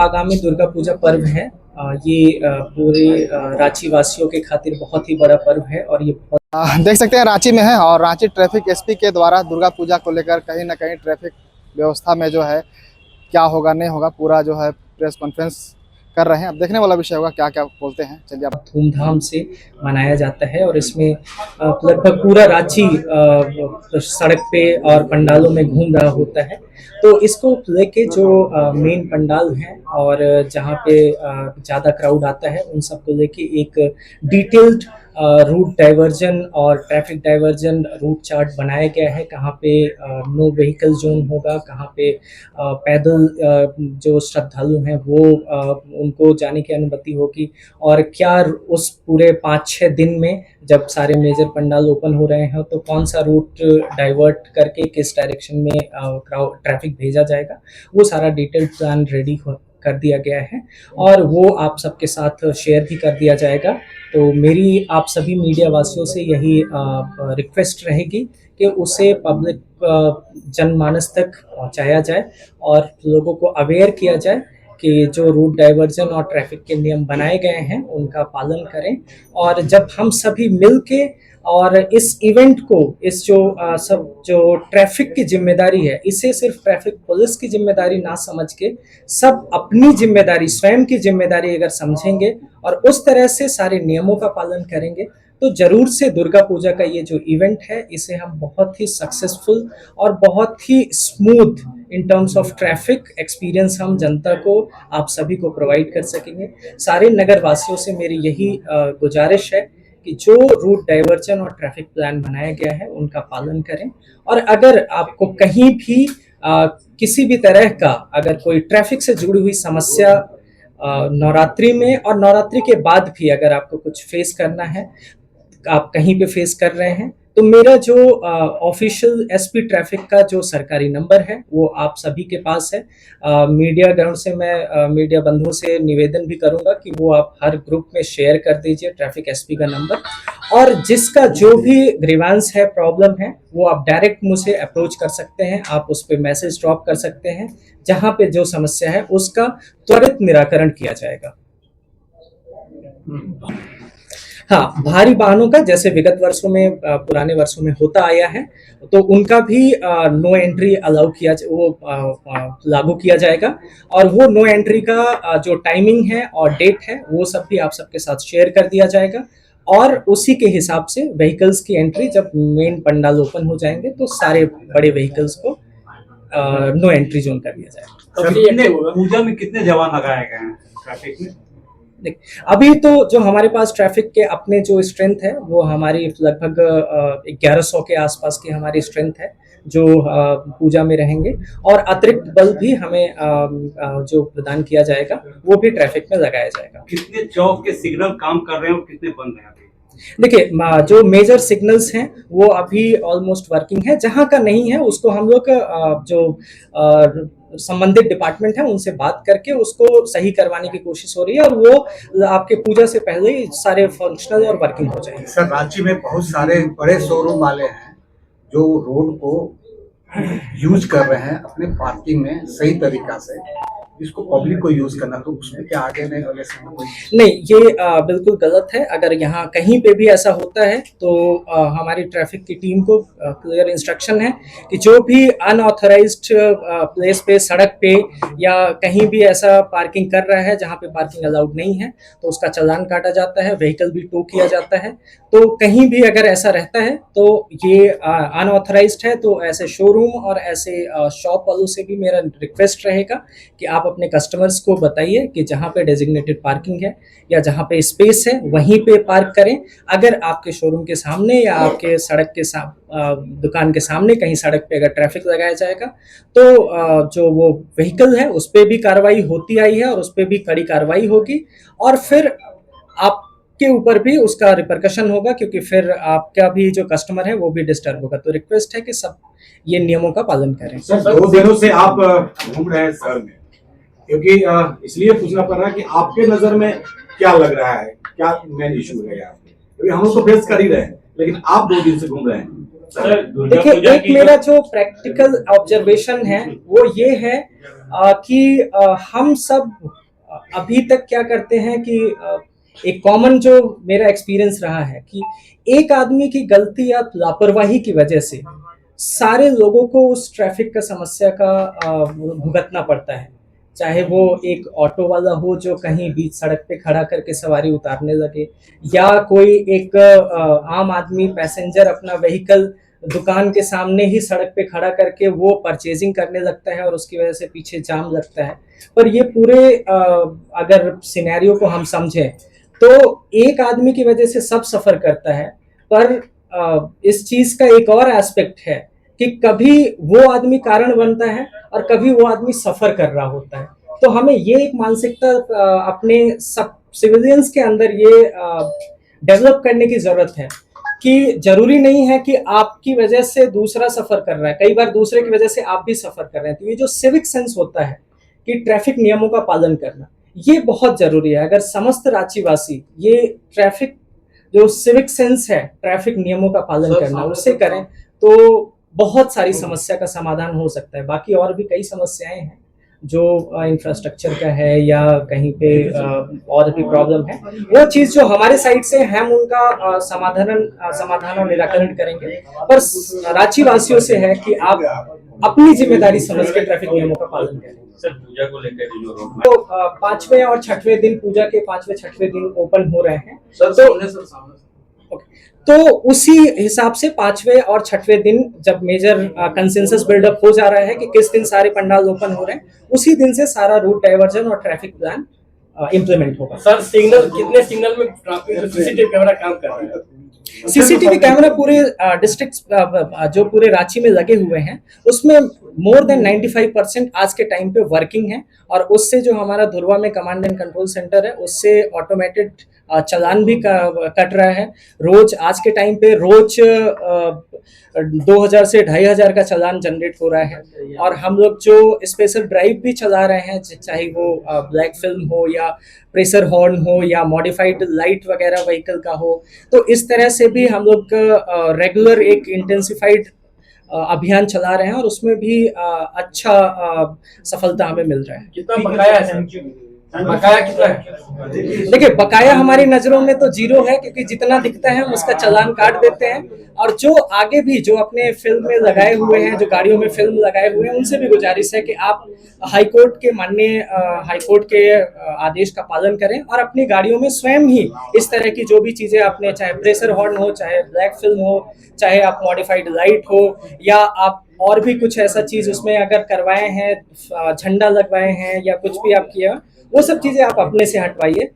आगामी दुर्गा पूजा पर्व है, ये पूरे रांची वासियों के खातिर बहुत ही बड़ा पर्व है और ये देख सकते हैं रांची में है और रांची ट्रैफिक एसपी के द्वारा दुर्गा पूजा को लेकर कहीं ना कहीं ट्रैफिक व्यवस्था में जो है क्या होगा नहीं होगा पूरा जो है प्रेस कॉन्फ्रेंस कर रहे हैं। अब देखने वाला विषय होगा क्या क्या बोलते हैं। चलिए आप। धूमधाम से मनाया जाता है और इसमें लगभग पूरा रांची सड़क पे और पंडालों में घूम रहा होता है। तो इसको लेके जो मेन पंडाल हैं और जहाँ पे ज़्यादा क्राउड आता है उन सबको लेके एक डिटेल्ड रूट डाइवर्जन और ट्रैफिक डाइवर्जन रूट चार्ट बनाया गया है। कहाँ पे नो व्हीकल जोन होगा, कहाँ पे पैदल जो श्रद्धालु हैं वो उनको जाने की अनुमति होगी और क्या उस पूरे 5-6 दिन में जब सारे मेजर पंडाल ओपन हो रहे हैं तो कौन सा रूट डाइवर्ट करके किस डायरेक्शन में ट्रैफिक भेजा जाएगा, वो सारा डिटेल्ड प्लान रेडी कर दिया गया है और वो आप सबके साथ शेयर भी कर दिया जाएगा। तो मेरी आप सभी मीडिया वासियों से यही रिक्वेस्ट रहेगी कि उसे पब्लिक जनमानस तक पहुंचाया जाए और लोगों को अवेयर किया जाए कि जो रूट डाइवर्जन और ट्रैफिक के नियम बनाए गए हैं उनका पालन करें। और जब हम सभी मिलके और इस इवेंट को, इस सब जो ट्रैफिक की जिम्मेदारी है, इसे सिर्फ ट्रैफिक पुलिस की जिम्मेदारी ना समझ के सब अपनी जिम्मेदारी, स्वयं की जिम्मेदारी अगर समझेंगे और उस तरह से सारे नियमों का पालन करेंगे तो जरूर से दुर्गा पूजा का ये जो इवेंट है इसे हम बहुत ही सक्सेसफुल और बहुत ही smooth in terms of traffic experience हम जनता को, आप सभी को प्रोवाइड कर सकेंगे। सारे नगर वासियों से मेरी यही गुजारिश है कि जो रूट डाइवर्जन और ट्रैफिक प्लान बनाया गया है उनका पालन करें और अगर आपको कहीं भी किसी भी तरह का अगर कोई ट्रैफिक से जुड़ी हुई समस्या नवरात्रि में और नवरात्रि के बाद भी अगर आपको कुछ फेस करना है, आप कहीं पे फेस कर रहे हैं, तो मेरा जो ऑफिशियल एसपी ट्रैफिक का जो सरकारी नंबर है वो आप सभी के पास है। मीडिया ग्राउंड से मैं मीडिया बंधुओं से निवेदन भी करूंगा कि वो आप हर ग्रुप में शेयर कर दीजिए ट्रैफिक एसपी का नंबर, और जिसका जो भी ग्रीवांस है, प्रॉब्लम है, वो आप डायरेक्ट मुझसे अप्रोच कर सकते हैं। आप उस पर मैसेज ड्रॉप कर सकते हैं, जहां पे जो समस्या है उसका त्वरित निराकरण किया जाएगा। हाँ, भारी वाहनों का जैसे विगत वर्षों में, पुराने वर्षों में होता आया है, तो उनका भी नो एंट्री अलाउ किया, वो लागू किया जाएगा और वो नो एंट्री का जो टाइमिंग है और डेट है वो सब भी आप सबके साथ शेयर कर दिया जाएगा और उसी के हिसाब से व्हीकल्स की एंट्री जब मेन पंडाल ओपन हो जाएंगे तो सारे बड़े व्हीकल्स को नो एंट्री जोन कर दिया जाएगा। पूजा में कितने जवान लगाए गए हैं ट्रैफिक में? अभी तो जो हमारे पास ट्रैफिक के अपने जो स्ट्रेंथ है वो हमारी लगभग 1100 के आसपास की हमारी स्ट्रेंथ है जो पूजा में रहेंगे और अतिरिक्त बल भी हमें जो प्रदान किया जाएगा वो भी ट्रैफिक में लगाया जाएगा। कितने चौक के सिग्नल काम कर रहे हैं और कितने बंद हैं? देखिए, जो मेजर सिग्नल्स हैं वो अभी ऑलमोस्ट वर्किंग है, जहां का नहीं है उसको हम लोग जो संबंधित डिपार्टमेंट है उनसे बात करके उसको सही करवाने की कोशिश हो रही है और वो आपके पूजा से पहले ही सारे फंक्शनल और वर्किंग हो जाएंगे। सर, रांची में बहुत सारे बड़े शोरूम वाले हैं जो रोड को यूज कर रहे हैं अपने पार्किंग में सही तरीका से, इसको पब्लिक को यूज करना, तो उसमें क्या आगे नहीं, ये बिल्कुल गलत है। अगर यहाँ कहीं पे भी ऐसा होता है तो हमारी ट्रैफिक की टीम को क्लियर इंस्ट्रक्शन है कि जो भी अनऑथराइज्ड प्लेस पे, सड़क पे या कहीं भी ऐसा पार्किंग कर रहा है जहाँ पे पार्किंग अलाउड नहीं है तो उसका चालान काटा जाता है, व्हीकल भी टो किया जाता है। तो कहीं भी अगर ऐसा रहता है तो ये अनऑथराइज्ड है, तो ऐसे शोरूम और ऐसे शॉप वालों से भी मेरा रिक्वेस्ट रहेगा कि आप अपने कस्टमर्स को बताइए कि जहाँ पे डेजिग्नेटेड पार्किंग है या जहाँ पे स्पेस है वहीं पे पार्क करें। अगर आपके शोरूम के सामने या आपके सड़क के दुकान के सामने कहीं सड़क पे अगर ट्रैफिक लगाया जाएगा तो जो वो व्हीकल है उस पर भी कार्रवाई होती आई है और उस पर भी कड़ी कार्रवाई होगी और फिर आपके ऊपर भी उसका रिपरकशन होगा, क्योंकि फिर आपका भी जो कस्टमर है वो भी डिस्टर्ब होगा। तो रिक्वेस्ट है कि सब ये नियमों का पालन करें। सर, 2 दिनों से आप घूम रहे हैं शहर में, क्योंकि इसलिए पूछना पड़ रहा है कि आपके नजर में क्या लग रहा है, क्या मेन इशू है यहाँ पे? क्योंकि हम लोग तो फेस कर ही रहे हैं, लेकिन आप 2 दिन से घूम रहे हैं। देखिए, एक मेरा जो प्रैक्टिकल ऑब्जर्वेशन है वो ये है कि हम सब अभी तक क्या करते हैं कि एक कॉमन जो मेरा एक्सपीरियंस रहा है कि एक आदमी की गलती या लापरवाही की वजह से सारे लोगों को उस ट्रैफिक का समस्या का भुगतना पड़ता है। चाहे वो एक ऑटो वाला हो जो कहीं बीच सड़क पे खड़ा करके सवारी उतारने लगे, या कोई एक आम आदमी पैसेंजर अपना व्हीकल दुकान के सामने ही सड़क पे खड़ा करके वो परचेजिंग करने लगता है और उसकी वजह से पीछे जाम लगता है। पर ये पूरे अगर सिनेरियो को हम समझें तो एक आदमी की वजह से सब सफर करता है, पर इस चीज का एक और एस्पेक्ट है कि कभी वो आदमी कारण बनता है और कभी वो आदमी सफर कर रहा होता है। तो हमें ये एक मानसिकता अपने सब सिविलियंस के अंदर ये डेवलप करने की जरूरत है कि जरूरी नहीं है कि आपकी वजह से दूसरा सफर कर रहा है, कई बार दूसरे की वजह से आप भी सफर कर रहे हैं। तो ये जो सिविक सेंस होता है कि ट्रैफिक नियमों का पालन करना, ये बहुत जरूरी है। अगर समस्त रांची वासी ये ट्रैफिक जो सिविक सेंस है ट्रैफिक नियमों का पालन करना उससे करें तो बहुत सारी समस्या का समाधान हो सकता है। बाकी और भी कई समस्याएं हैं जो इंफ्रास्ट्रक्चर का है या कहीं पे और भी प्रॉब्लम है, वो चीज जो हमारे साइड से हम उनका समाधान और निराकरण करेंगे। पर रांची वासियों से है कि आप अपनी जिम्मेदारी समझ के ट्रैफिक नियमों का पालन करें। सर, पूजा को लेकर जो रोड तो 5वें और 6वें दिन, पूजा के 5वें 6वें दिन ओपन हो रहे हैं। तो उसी हिसाब से 5वें और 6वें दिन जब मेजर कंसेंसस बिल्डअप हो जा रहा है कि किस दिन सारे पंडाल ओपन हो रहे हैं, उसी दिन से सारा रूट डाइवर्जन और ट्रैफिक प्लान इम्प्लीमेंट होगा। सर, कितने सिग्नल में सीसीटीवी कैमरा काम कर रहा है? सीसीटीवी कैमरा पूरे डिस्ट्रिक्ट जो पूरे रांची में लगे हुए हैं उसमें मोर देन 95% आज के टाइम पे वर्किंग है। और उससे जो हमारा धुरवा में कमांड एंड कंट्रोल सेंटर है उससे ऑटोमेटेड चालान भी कट रहा है। रोज आज के टाइम पे रोज 2000 से 2500 का चालान जनरेट हो रहा है। और हम लोग जो स्पेशल ड्राइव भी चला रहे हैं, चाहे वो ब्लैक फिल्म हो या प्रेशर हॉर्न हो या मॉडिफाइड लाइट वगैरह व्हीकल का हो, तो इस तरह से भी हम लोग रेगुलर एक इंटेंसिफाइड अभियान चला रहे हैं और उसमें भी अच्छा सफलता हमें मिल रहा है। कितना बकाया है? बकाया कितना है? देखिए, बकाया हमारी नजरों में तो जीरो है, क्योंकि जितना दिखता है हम उसका चालान काट देते हैं। और जो आगे भी जो अपने फिल्म में लगाए हुए हैं, जो गाड़ियों में फिल्म लगाए हुए हैं, उनसे भी गुजारिश है कि आप हाईकोर्ट के माननीय हाईकोर्ट के आदेश का पालन करें और अपनी गाड़ियों में स्वयं ही इस तरह की जो भी चीजें आपने, चाहे प्रेशर हॉर्न हो, चाहे ब्लैक फिल्म हो, चाहे आप मॉडिफाइड लाइट हो, या आप और भी कुछ ऐसा चीज उसमें अगर करवाए हैं, झंडा लगवाए हैं या कुछ भी आप किया, वो सब चीजें आप अपने से हटवाइए।